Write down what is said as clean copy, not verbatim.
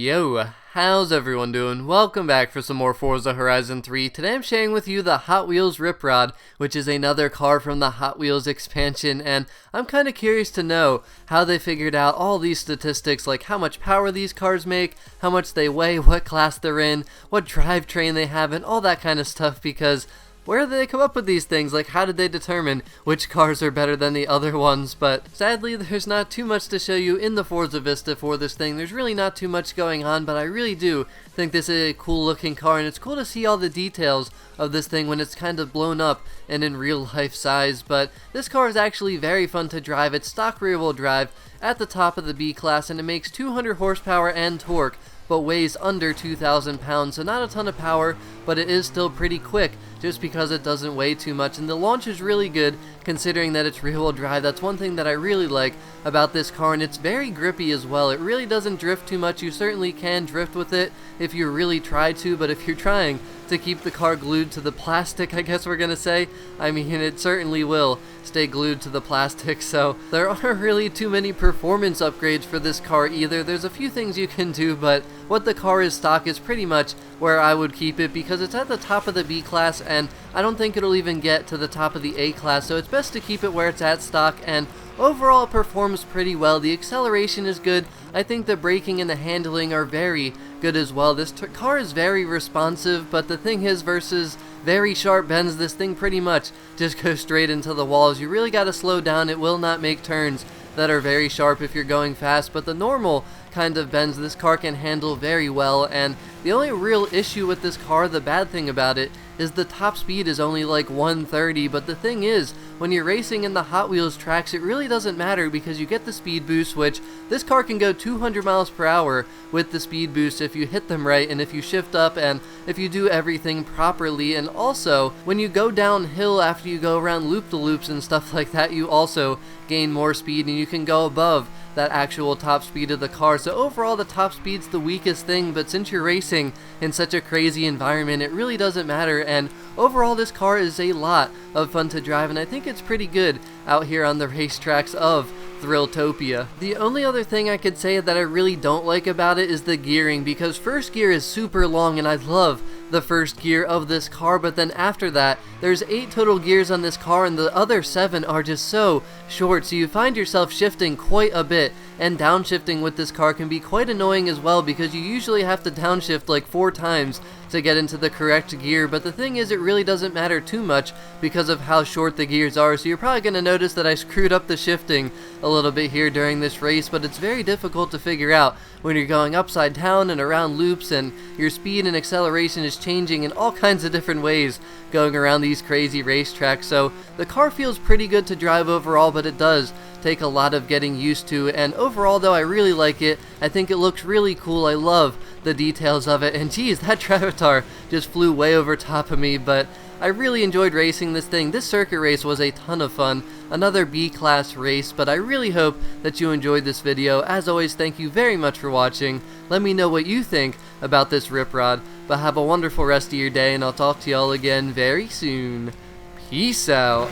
Yo, how's everyone doing? Welcome back for some more Forza Horizon 3. Today I'm sharing with you the Hot Wheels Rip Rod, which is another car from the Hot Wheels expansion, and I'm kind of curious to know how they figured out all these statistics, like how much power these cars make, how much they weigh, what class they're in, what drivetrain they have, and all that kind of stuff, because where did they come up with these things? Like, how did they determine which cars are better than the other ones? But sadly, there's not too much to show you in the Forzavista for this thing. There's really not too much going on, but I really do think this is a cool looking car, and it's cool to see all the details of this thing when it's kind of blown up and in real life size. But this car is actually very fun to drive. It's stock rear wheel drive at the top of the B class, and it makes 200 horsepower and torque, but weighs under 2,000 pounds, so not a ton of power, but it is still pretty quick just because it doesn't weigh too much, and the launch is really good considering that it's rear-wheel drive. That's one thing that I really like about this car, and it's very grippy as well. It really doesn't drift too much. You certainly can drift with it if you really try to, but if you're trying to keep the car glued to the plastic, I guess we're gonna say, I mean, it certainly will stay glued to the plastic, so there aren't really too many performance upgrades for this car either. There's a few things you can do, but what the car is stock is pretty much where I would keep it, because it's at the top of the B class, and I don't think it'll even get to the top of the A class, so it's best to keep it where it's at stock, and overall it performs pretty well. The acceleration is good. I think the braking and the handling are very good as well. This car is very responsive, but the thing is, versus very sharp bends, this thing pretty much just goes straight into the walls. You really got to slow down. It will not make turns that are very sharp if you're going fast, but the normal kind of bends this car can handle very well. And the only real issue with this car, the bad thing about it, is the top speed is only like 130, but the thing is, when you're racing in the Hot Wheels tracks, it really doesn't matter because you get the speed boost, which this car can go 200 miles per hour with the speed boost if you hit them right and if you shift up and if you do everything properly. And also, when you go downhill after you go around loop-de-loops and stuff like that, you also gain more speed and you can go above that actual top speed of the car. So overall, the top speed's the weakest thing, but since you're racing in such a crazy environment, it really doesn't matter. And overall, this car is a lot of fun to drive, and I think it's pretty good out here on the racetracks of Thrilltopia. The only other thing I could say that I really don't like about it is the gearing, because first gear is super long, and I love the first gear of this car, but then after that, there's 8 total gears on this car, and the other 7 are just so short, so you find yourself shifting quite a bit, and downshifting with this car can be quite annoying as well, because you usually have to downshift like 4 times to get into the correct gear. But the thing is, it really doesn't matter too much because of how short the gears are, so you're probably going to notice that I screwed up the shifting a little bit here during this race, but it's very difficult to figure out when you're going upside down and around loops, and your speed and acceleration is changing in all kinds of different ways going around these crazy racetracks. So the car feels pretty good to drive overall, but it does take a lot of getting used to. And overall, though, I really like it. I think it looks really cool. I love the details of it, and geez, that Travatar just flew way over top of me, but I really enjoyed racing this thing. This circuit race was a ton of fun. Another B-class race, but I really hope that you enjoyed this video. As always, thank you very much for watching. Let me know what you think about this Rip Rod, but have a wonderful rest of your day, and I'll talk to y'all again very soon. Peace out.